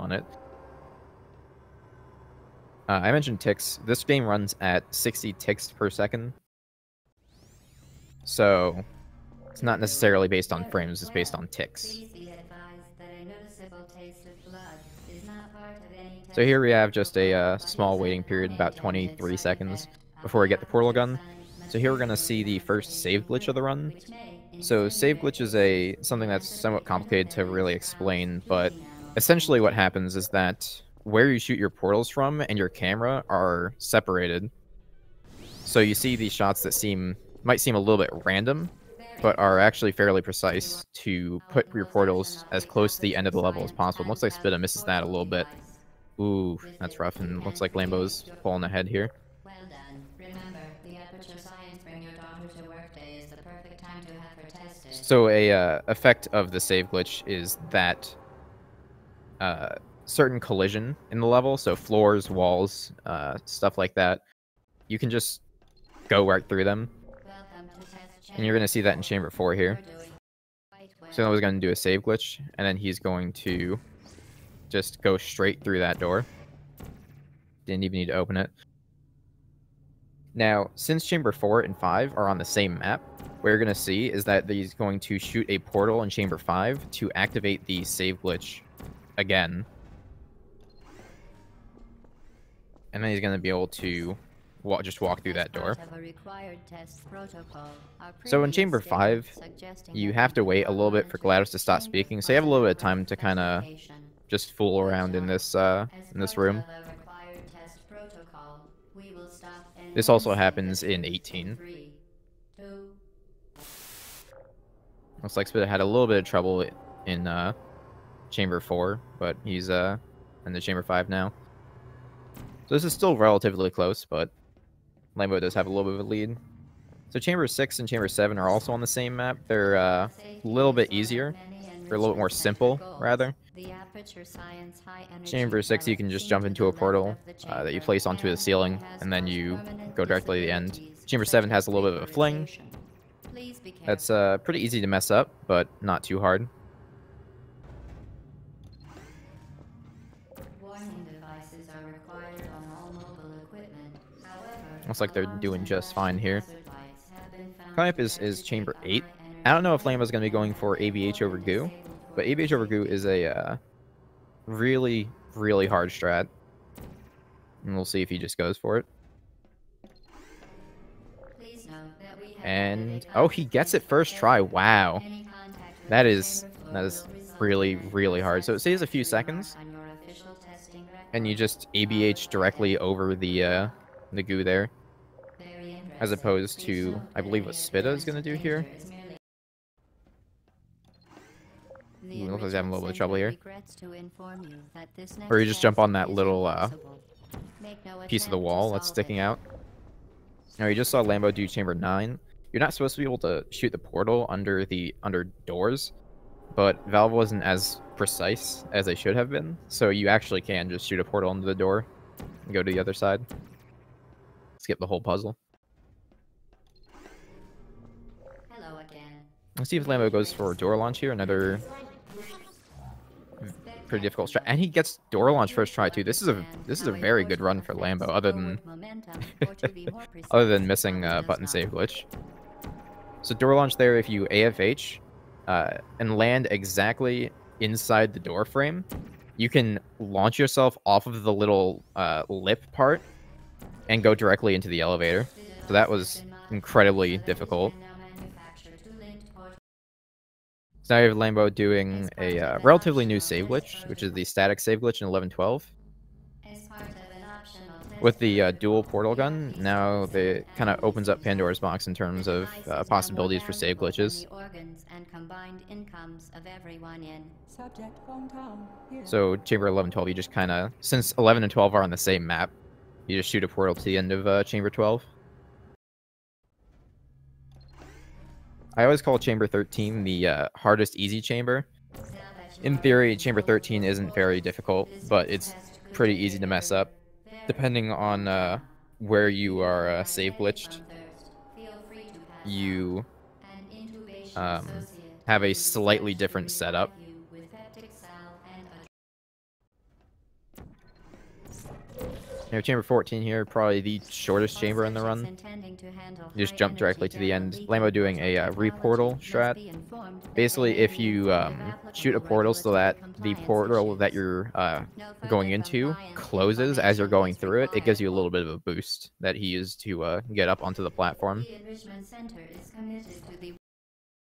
on it. I mentioned ticks. This game runs at 60 ticks per second. So it's not necessarily based on frames, it's based on ticks. So here we have just a small waiting period, about 23 seconds, before we get the portal gun. So here we're going to see the first save glitch of the run. So save glitch is something that's somewhat complicated to really explain, but essentially what happens is that where you shoot your portals from and your camera are separated. So you see these shots that might seem a little bit random, but are actually fairly precise to put your portals as close to the end of the level as possible. It looks like Spidda misses that a little bit. Ooh, that's rough, and looks like Lambo's pulling ahead here. Well done. Remember, the Aperture Science Bring Your Daughter to Work Day is the perfect time to have her tested. So a effect of the save glitch is that certain collision in the level, so floors, walls, stuff like that, you can just go right through them. And you're going to see that in Chamber 4 here. So I was going to do a save glitch, and then he's going to just go straight through that door. Didn't even need to open it. Now, since Chamber 4 and 5 are on the same map, what you're going to see is that he's going to shoot a portal in Chamber 5 to activate the save glitch again. And then he's going to be able to just walk through that door. So in Chamber 5, you have to wait a little bit for GLaDOS to stop speaking, so you have a little bit of time to kind of just fool around in this room. This also happens in 18. Looks like Spidda had a little bit of trouble in Chamber 4, but he's in the Chamber 5 now. So this is still relatively close, but Lambo does have a little bit of a lead. So Chamber 6 and Chamber 7 are also on the same map. They're a little bit easier. They're a little bit more simple, rather. Chamber 6, you can just jump into a portal that you place onto the ceiling, and then you go directly to the end. Chamber 7 has a little bit of a fling. That's pretty easy to mess up, but not too hard. Looks like they're doing just fine here. Coming up is Chamber 8. I don't know if Lambo's going to be going for ABH over Goo, but ABH over Goo is a really, really hard strat. And we'll see if he just goes for it. And, oh, he gets it first try. Wow. That is really, really hard. So it saves a few seconds. And you just ABH directly over the Goo there. As opposed to, I believe, what Spidda is going to do here. Ooh, looks like he's having a little bit of trouble here. Or you just jump on that little piece of the wall that's sticking out. Now, you just saw Lambo do Chamber 9. You're not supposed to be able to shoot the portal under doors, but Valve wasn't as precise as they should have been, so you actually can just shoot a portal under the door and go to the other side. Skip the whole puzzle. Let's see if Lambo goes for door launch here. Another pretty difficult strat, and he gets door launch first try too. This is a very good run for Lambo, other than missing button save glitch. So door launch there, if you AFH and land exactly inside the door frame, you can launch yourself off of the little lip part and go directly into the elevator. So that was incredibly difficult. So now you have Lambo doing a relatively new save glitch, which is the static save glitch in 11.12. With the dual portal gun, now it kind of opens up Pandora's box in terms of possibilities for save glitches. So Chamber 11.12, you just kind of, since 11 and 12 are on the same map, you just shoot a portal to the end of Chamber 12. I always call Chamber 13 the hardest easy chamber. In theory, Chamber 13 isn't very difficult, but it's pretty easy to mess up, depending on where you are save glitched. You have a slightly different setup. You know, chamber 14 here, probably the shortest chamber in the run. You just jump directly to the end. Lambo doing a reportal strat. Basically, if you shoot a portal so that the portal that you're going into closes as you're going through it, it gives you a little bit of a boost that he used to get up onto the platform. The Enrichment Center is committed to the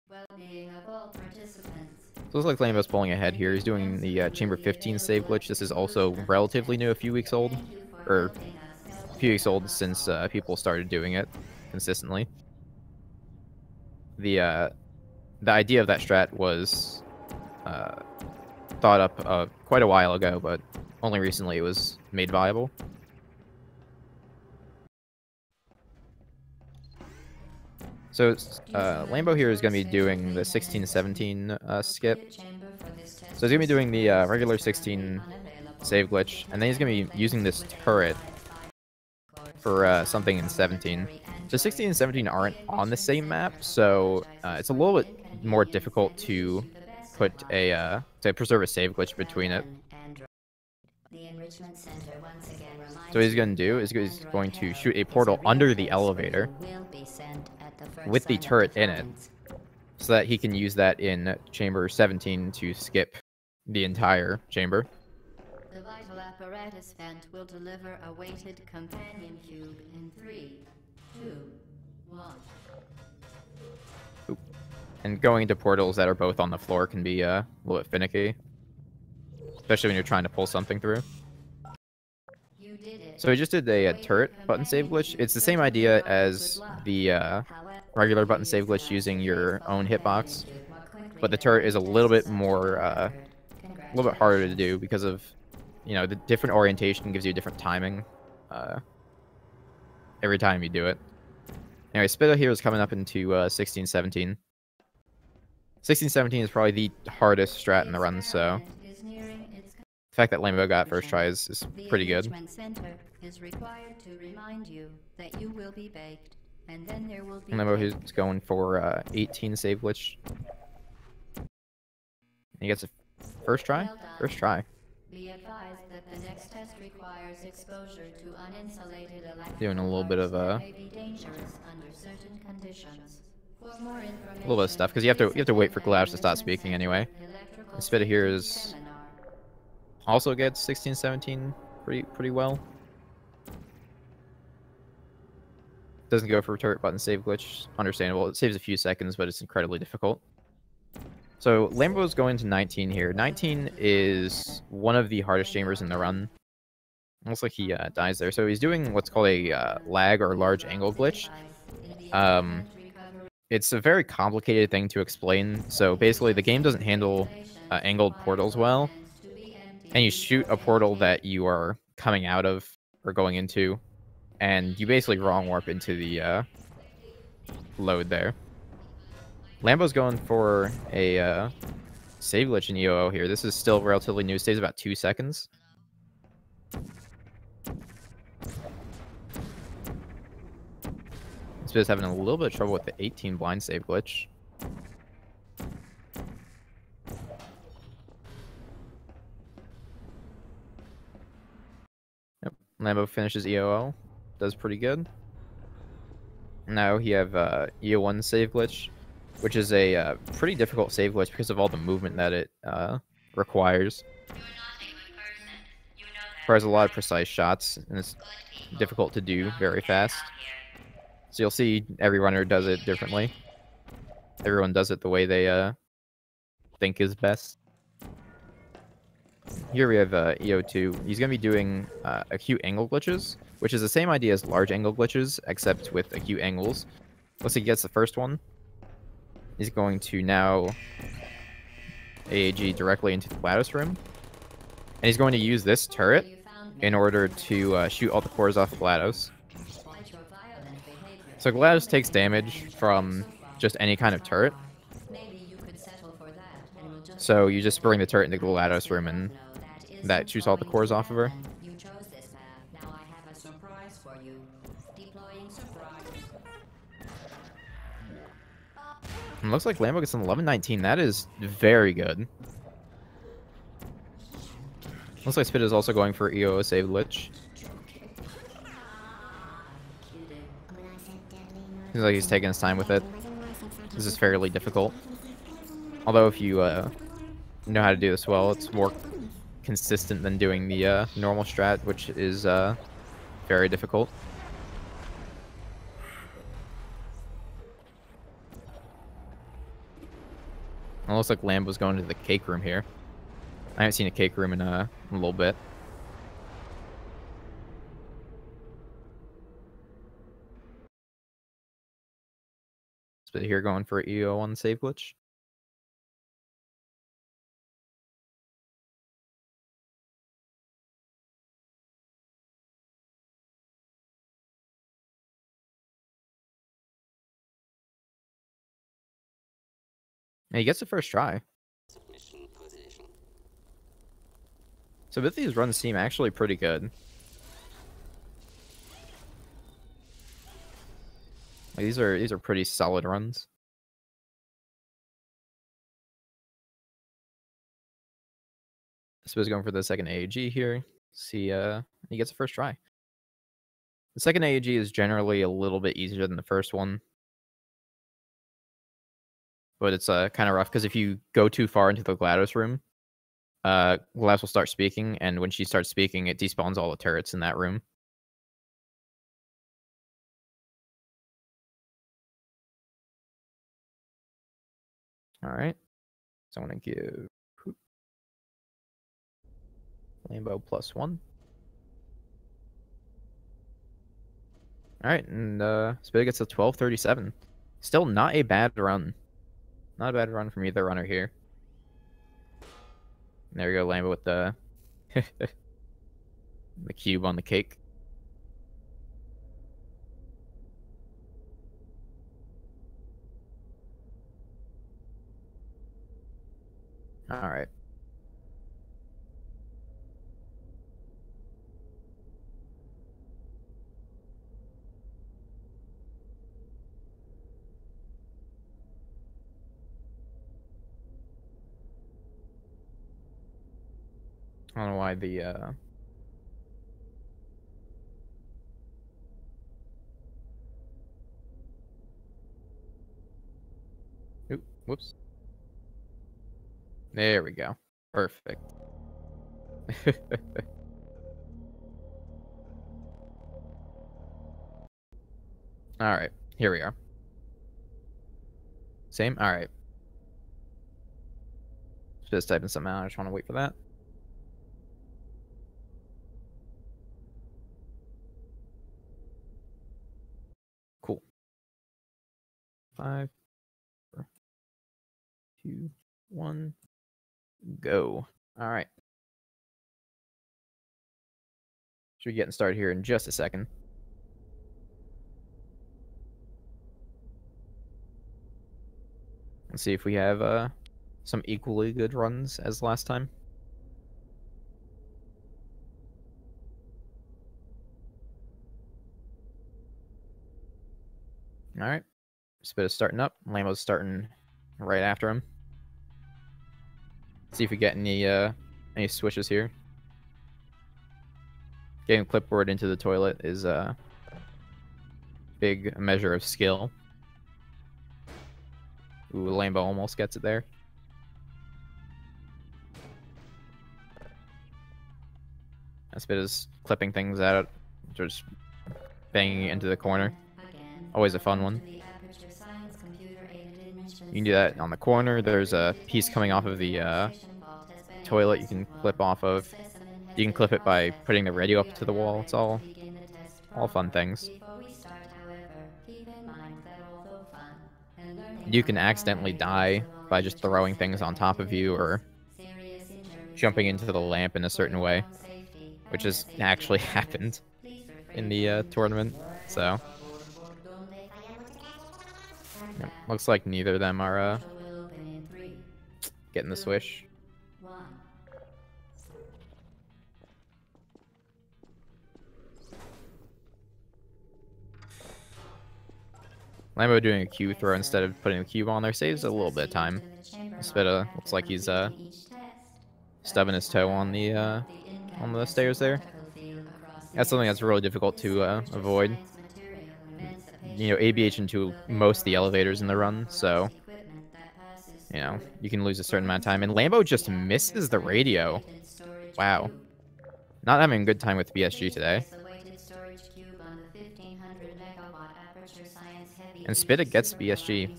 well-being of all participants. So it looks like Lambo's pulling ahead here. He's doing the Chamber 15 save glitch. This is also relatively new, a few weeks old. Or a few weeks old since people started doing it consistently. The idea of that strat was thought up quite a while ago, but only recently it was made viable. So Lambo here is going to be doing the 16-17 skip. So he's going to be doing the regular 16 save glitch, and then he's going to be using this turret for something in 17. So 16 and 17 aren't on the same map, so it's a little bit more difficult to put a to preserve a save glitch between it. So what he's going to do is he's going to shoot a portal under the elevator with the turret in it, so that he can use that in chamber 17 to skip the entire chamber. The vital apparatus vent will deliver a weighted companion cube in 3, 2, 1. Oop. And going into portals that are both on the floor can be a little bit finicky, especially when you're trying to pull something through. So we just did a turret button save glitch. It's the same idea as the regular button save glitch using your own hitbox, but the turret is a little bit more, a little bit harder to do because of, you know, the different orientation gives you different timing every time you do it. Anyway, spidda here is coming up into 16-17. 16-17 is probably the hardest strat in the run, so the fact that Lambo got first try is pretty good. Lambo is going for 18 save glitch. He gets a first try? First try. Be advised that the next test requires exposure to uninsulated doing a little bit of may be dangerous under certain conditions. For more information, a little bit of stuff because you have to wait for GLaDOS to stop speaking anyway. And spidda here is also gets 16-17 pretty well. Doesn't go for turret button save glitch. Understandable. It saves a few seconds, but it's incredibly difficult. So Lambo's going to 19 here. 19 is one of the hardest chambers in the run. Looks like he dies there. So he's doing what's called a lag or large angle glitch. It's a very complicated thing to explain. So basically the game doesn't handle angled portals well. And you shoot a portal that you are coming out of or going into, and you basically wrong warp into the load there. Lambo's going for a save glitch in EOO here. This is still relatively new. It stays about 2 seconds. Spidda's having a little bit of trouble with the 18 blind save glitch. Yep, Lambo finishes EOO. Does pretty good. Now you have EO1 save glitch, which is a pretty difficult save glitch because of all the movement that it requires. Requires a lot of precise shots, and it's difficult to do very fast. So you'll see every runner does it differently. Everyone does it the way they think is best. Here we have EO2. He's going to be doing acute angle glitches, which is the same idea as large angle glitches, except with acute angles. Once he gets the first one, he's going to now AAG directly into the GLaDOS room. And he's going to use this turret in order to shoot all the cores off GLaDOS. So GLaDOS takes damage from just any kind of turret. So you just bring the turret into the GLaDOS room and that shoots all the cores off of her. And looks like Lambo gets an 11-19. That is very good. Looks like spidda is also going for EOO save glitch. Seems like he's taking his time with it. This is fairly difficult. Although if you know how to do this well, it's more consistent than doing the normal strat, which is very difficult. It looks like Lambo's going to the cake room here. I haven't seen a cake room in a little bit. Spidda here going for EO on the save glitch. And he gets the first try. So both these runs seem actually pretty good. Like, these are pretty solid runs. Spidda's going for the second AAG here. See, he gets the first try. The second AAG is generally a little bit easier than the first one. But it's kind of rough, because if you go too far into the GLaDOS room, GLaDOS will start speaking, and when she starts speaking, it despawns all the turrets in that room. Alright. So I'm going to give Lambo +1. Alright, and Spidda gets a 1237. Still not a bad run. Not a bad run from either runner here. There we go, Lambo with the the cube on the cake. Alright. I don't know why the Oop, whoops. There we go. Perfect. Alright, here we are. Same? Alright. Just typing something out. I just want to wait for that. Cool. 5, 4, 2, 1, go. Alright. Should be getting started here in just a second. Let's see if we have some equally good runs as last time. Alright. Spidda's starting up. Lambo's starting right after him. See if we get any switches here. Getting clipboard into the toilet is a big measure of skill. Ooh, Lambo almost gets it there. Spidda's clipping things out, just banging it into the corner. Always a fun one. You can do that on the corner. There's a piece coming off of the toilet you can clip off of. You can clip it by putting the radio up to the wall. It's all fun things. You can accidentally die by just throwing things on top of you or jumping into the lamp in a certain way, which has actually happened in the tournament. So yeah, looks like neither of them are getting the swish. Lambo doing a Q throw instead of putting the cube on there saves a little bit of time. Spidda looks like he's stubbing his toe on the stairs there. That's something that's really difficult to avoid. you know, ABH into most of the elevators in the run, so, you know, you can lose a certain amount of time. And Lambo just misses the radio. Wow. Not having a good time with BSG today. And spidda gets BSG.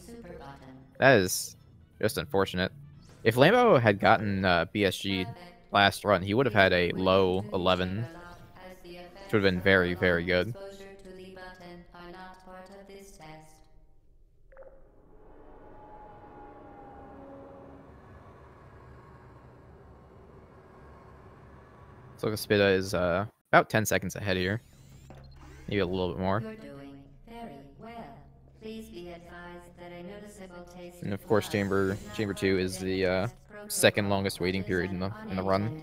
That is just unfortunate. If Lambo had gotten BSG last run, he would have had a low 11. Which would have been very, very good. So spidda is about 10 seconds ahead here. Maybe a little bit more. You're doing very well. Please be advised that a noticeable taste And of course, chamber 2 is the second longest waiting period in the run.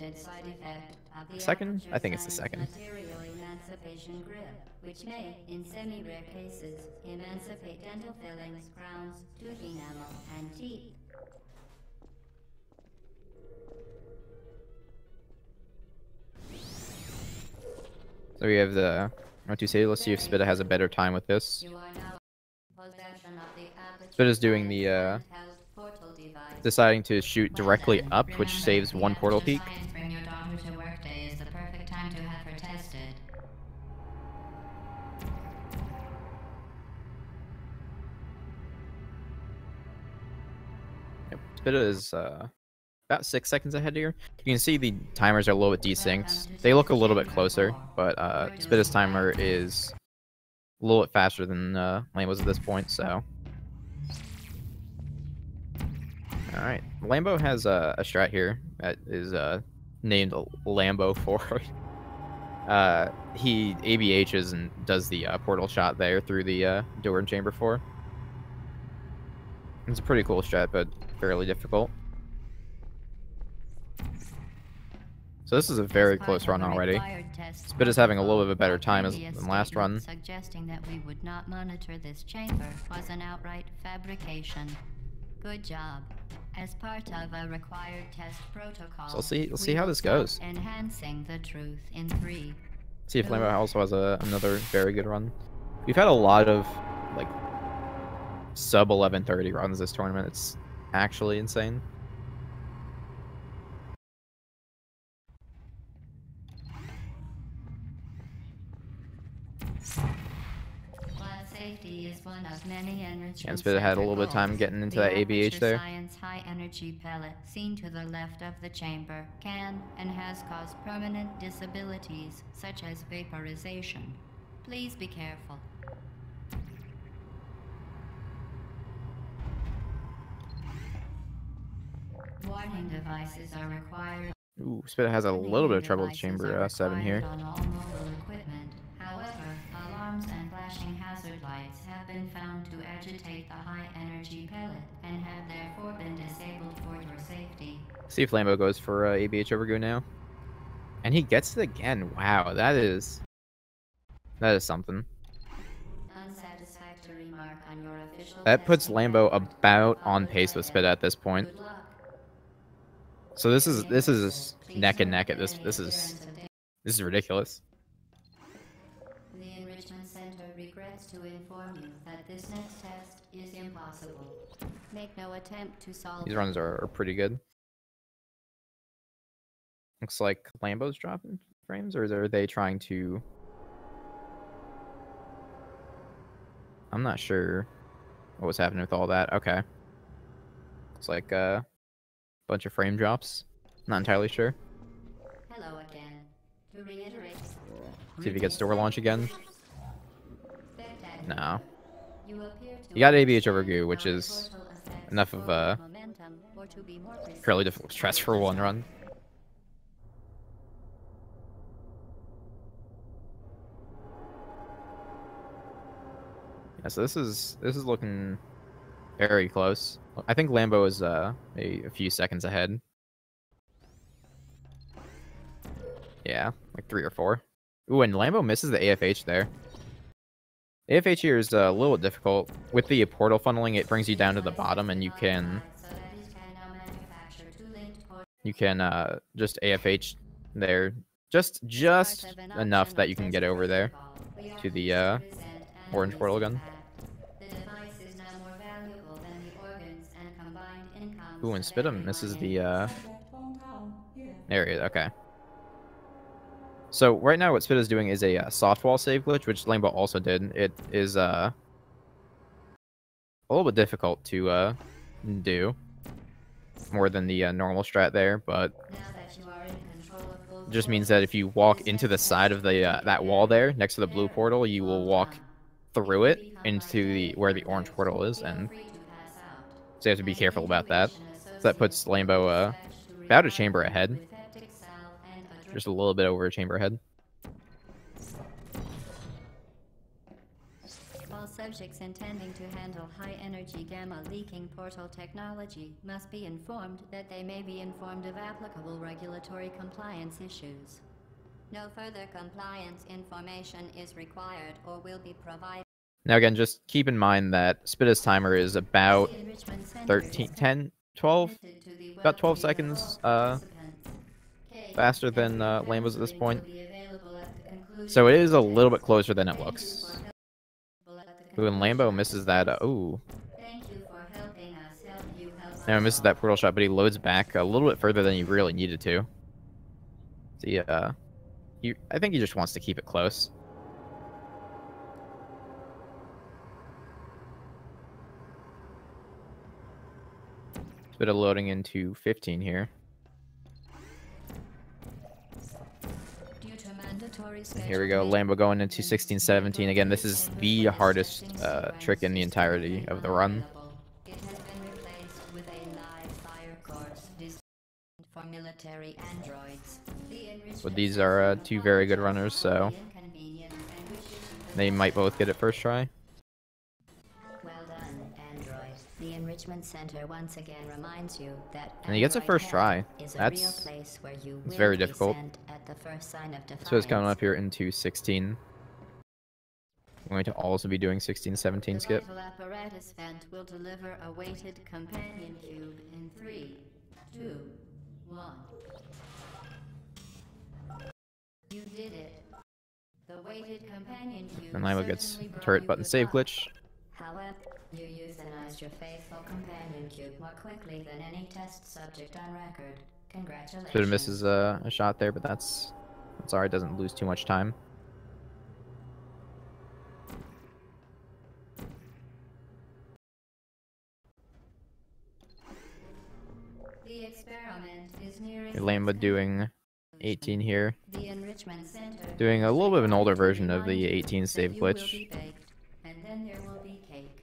Second? I think it's the second. Material emancipation grip, which may, in semi-rare cases, emancipate dental fillings, crowns, tooth enamel, and teeth. So we have the what do you say? Let's see if spidda has a better time with this. Spidda's doing the deciding to shoot directly up, which saves one portal peak. Bring your daughter to workday is the perfect time to have her tested. Yep. Spidda is about 6 seconds ahead here. You can see the timers are a little bit desynced. They look a little bit closer, but spidda's timer is a little bit faster than Lambo's at this point, so. Alright, Lambo has a strat here that is named LamboLord24. He ABHs and does the portal shot there through the door in chamber 4. It's a pretty cool strat, but fairly difficult. So this is a very close run already. Spidda's having a little bit of a better time than last run. Suggesting that we would not monitor this chamber was an outright fabrication. Good job. As part of a required test protocol, So let's see how this goes. Enhancing the truth in 3. See if Lambo also has another very good run. We've had a lot of like sub 11:30 runs this tournament. It's actually insane. Safety is one of many And spidda had a little bit of time getting into that ABH there. Science high energy pellet seen to the left of the chamber can and has caused permanent disabilities such as vaporization. Please be careful. Warning devices are required. Ooh, spidda has a little bit of trouble with chamber 7 here. On all mobile equipment. However, alarms and flashing hazard lights have been found to agitate the high energy pellet and have therefore been disabled for your safety. See if Lambo goes for ABH over go now. And he gets it again. Wow, that is something. Unsatisfactory mark on your official That puts Lambo about on pace with spidda at this point. Good luck. So this is neck and neck at this is ridiculous. The Enrichment Center regrets to inform you that this next test is impossible. Make no attempt to solve. These runs are pretty good. Looks like Lambo's dropping frames, or are they trying to? I'm not sure what was happening with all that. Okay. Looks like a bunch of frame drops. Not entirely sure. Hello again. To reiterate. See if he gets door launch again. Spectacular. No. You appear to You got ABH over goo, which is portal effects enough of momentum, or to be more precise, fairly difficult stress for one run. Yeah, so this is looking very close. I think Lambo is a few seconds ahead. Yeah, like 3 or 4. Ooh, and Lambo misses the AFH there. AFH here is a little difficult. With the portal funneling, it brings you down to the bottom, and you can just AFH there, just enough that you can get over there to the orange portal gun. Ooh, and spidda misses the there he is. Okay. So right now, what spidda's doing is a soft wall save glitch, which Lambo also did. It is a little bit difficult to do, more than the normal strat there, but it just means that if you walk into the side of the that wall there next to the blue portal, you will walk through it into the where the orange portal is, and so you have to be careful about that. So that puts Lambo about a chamber ahead, just a little bit over a chamber ahead. All subjects intending to handle high-energy gamma leaking portal technology must be informed that they may be informed of applicable regulatory compliance issues. No further compliance information is required or will be provided. Now again, just keep in mind that spidda's timer is about 13, 10, 12, about 12 seconds faster than Lambo's at this point. So it is a little bit closer than it looks. Ooh, and Lambo misses that. Ooh. Now he misses that portal shot, but he loads back a little bit further than he really needed to. See, I think he just wants to keep it close. It's a bit of loading into 15 here. And here we go, Lambo going into 16, 17. Again, this is the hardest trick in the entirety of the run. But these are two very good runners, so they might both get it first try. Well done, Android. The Enrichment Center once again reminds you that And he gets a first try. That's very difficult. So it's coming up here into 16. I'm going to also be doing 16, 17 skip. The apparatus vent will deliver a weighted companion cube in 3, 2, 1. You did it. The weighted companion cube. And Lambo gets turret button save glitch. However, you euthanized your faithful companion cube more quickly than any test subject on record. Congratulations. Spidda misses a shot there, but that's alright. Doesn't lose too much time. The experiment is nearing. Lambo doing 18 here. The Enrichment Center Doing a little bit of an older version of the 18 save glitch and then there will be cake.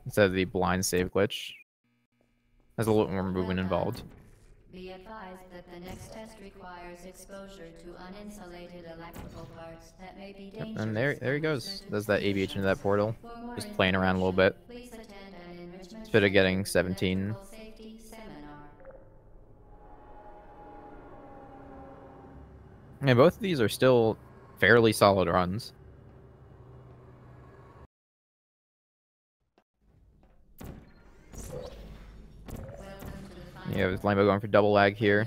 instead of the blind save glitch. There's a little more movement involved. Be advised that the next test requires exposure to uninsulated electrical parts that may be dangerous. And there he goes. Does that ABH into that portal. Just playing around a little bit. Please attend an Enrichment Spidda getting 17. safety seminar. Yeah, both of these are still fairly solid runs. Yeah, with Lambo going for double lag here.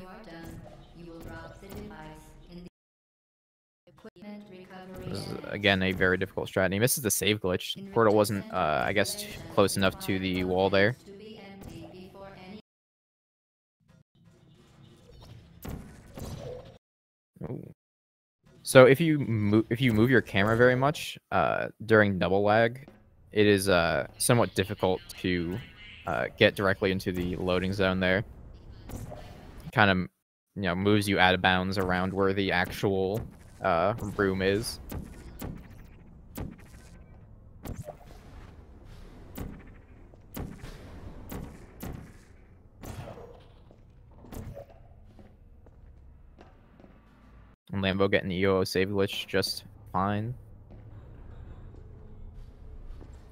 This is, again, a very difficult strat. And he misses the save glitch. Portal wasn't, I guess, close enough to the wall there. Ooh. So if you move your camera very much during double lag, it is somewhat difficult to get directly into the loading zone there. Kind of, moves you out of bounds around where the actual room is. And Lambo getting the EOO save glitch just fine.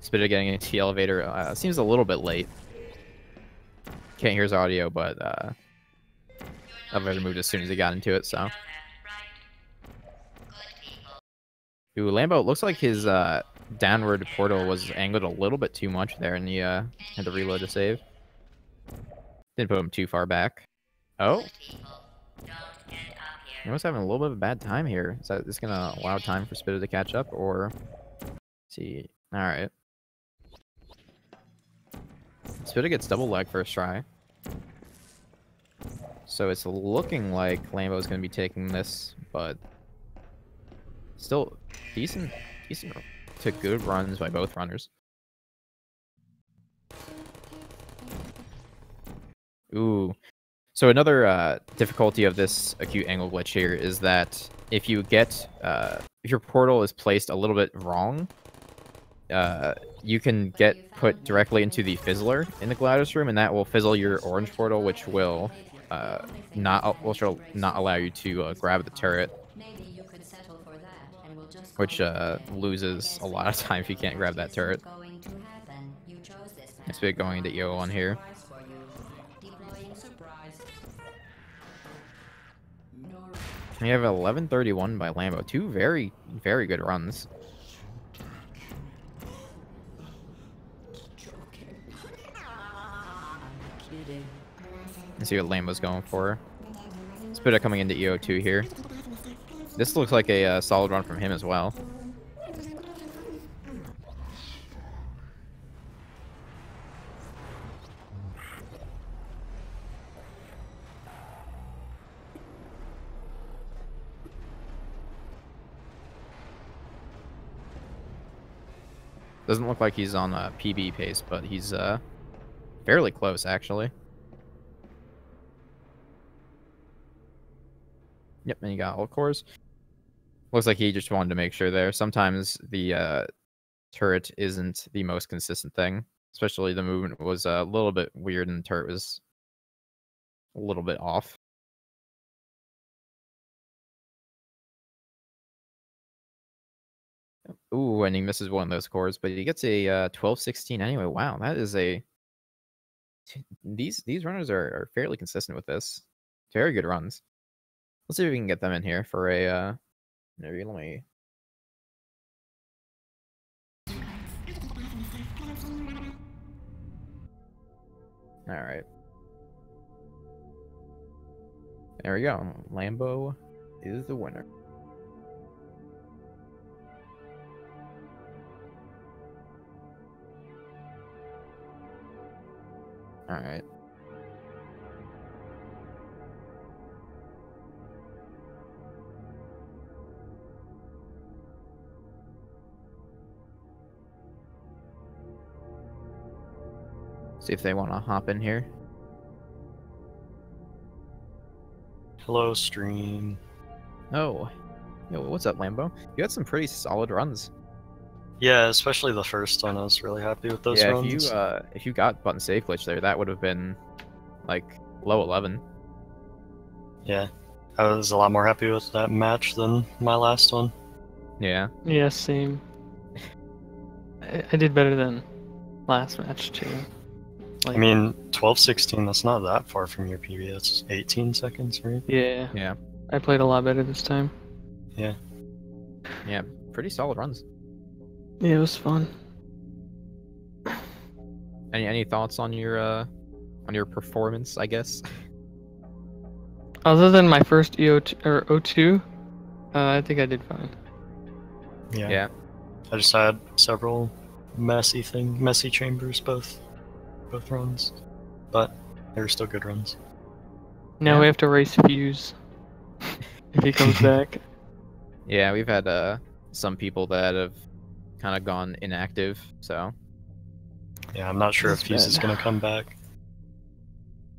Spidda getting into the elevator seems a little bit late. Can't hear his audio, but elevator moved as soon as he got into it, so. Ooh, Lambo, it looks like his downward portal was angled a little bit too much there, and he had to reload to save. Didn't put him too far back. Oh. He was having a little bit of a bad time here. Is this gonna allow time for Spidda to catch up, or? Let's see. Alright. Spidda gets double lag first try. So it's looking like Lambo's going to be taking this, but still decent to good runs by both runners. Ooh. So another difficulty of this acute angle glitch here is that if you get if your portal is placed a little bit wrong, you can get put directly into the fizzler in the Gladys room, and that will fizzle your orange portal, which will not allow you to grab the turret, which loses a lot of time if you can't grab that turret. It's big going into EO1 here. We have 11:31 by Lambo. Two very, very good runs. Let's see what Lambo's going for. Spidda coming into EO2 here. This looks like a solid run from him as well. Doesn't look like he's on a PB pace, but he's fairly close, actually. Yep, and you got all cores. Looks like he just wanted to make sure there. Sometimes the turret isn't the most consistent thing. Especially the movement was a little bit weird and the turret was a little bit off. Ooh, and he misses one of those cores, but he gets a 12-16 anyway. Wow, that is a... These runners are fairly consistent with this. Very good runs. Let's see if we can get them in here for a... maybe let me... Alright. There we go. Lambo is the winner. Alright. See if they want to hop in here. Hello, stream. Oh. Yo, what's up, Lambo? You had some pretty solid runs. Yeah, especially the first one. I was really happy with those runs. If you got button safe glitch there, that would have been like low 11. Yeah, I was a lot more happy with that match than my last one. Yeah. Yeah, same. I did better than last match too. Like, I mean, 12-16, that's not that far from your PB. That's 18 seconds, right? Yeah. Yeah. I played a lot better this time. Yeah. Yeah, pretty solid runs. Yeah, it was fun. Any thoughts on your performance, I guess? Other than my first EO2 or O2, I think I did fine. Yeah. Yeah. I just had several messy chambers both runs, but they were still good runs. Now we have to race Fuse if he comes back. Yeah, we've had some people that have kind of gone inactive, so. Yeah, I'm not sure if Fuse is gonna come back.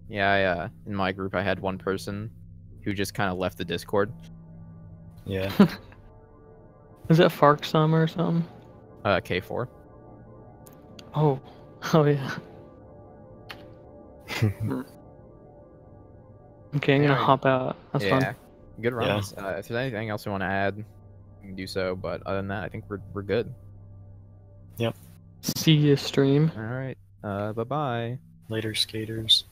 Yeah, in my group I had one person who just kind of left the Discord. Yeah. Is that Farksum or something? K4. Oh yeah. Okay, I'm gonna hop out. That's fun. Good runs. Yeah. If there's anything else you want to add, you can do so. But other than that, I think we're good. Yep. See you stream. All right. Bye bye. Later, skaters.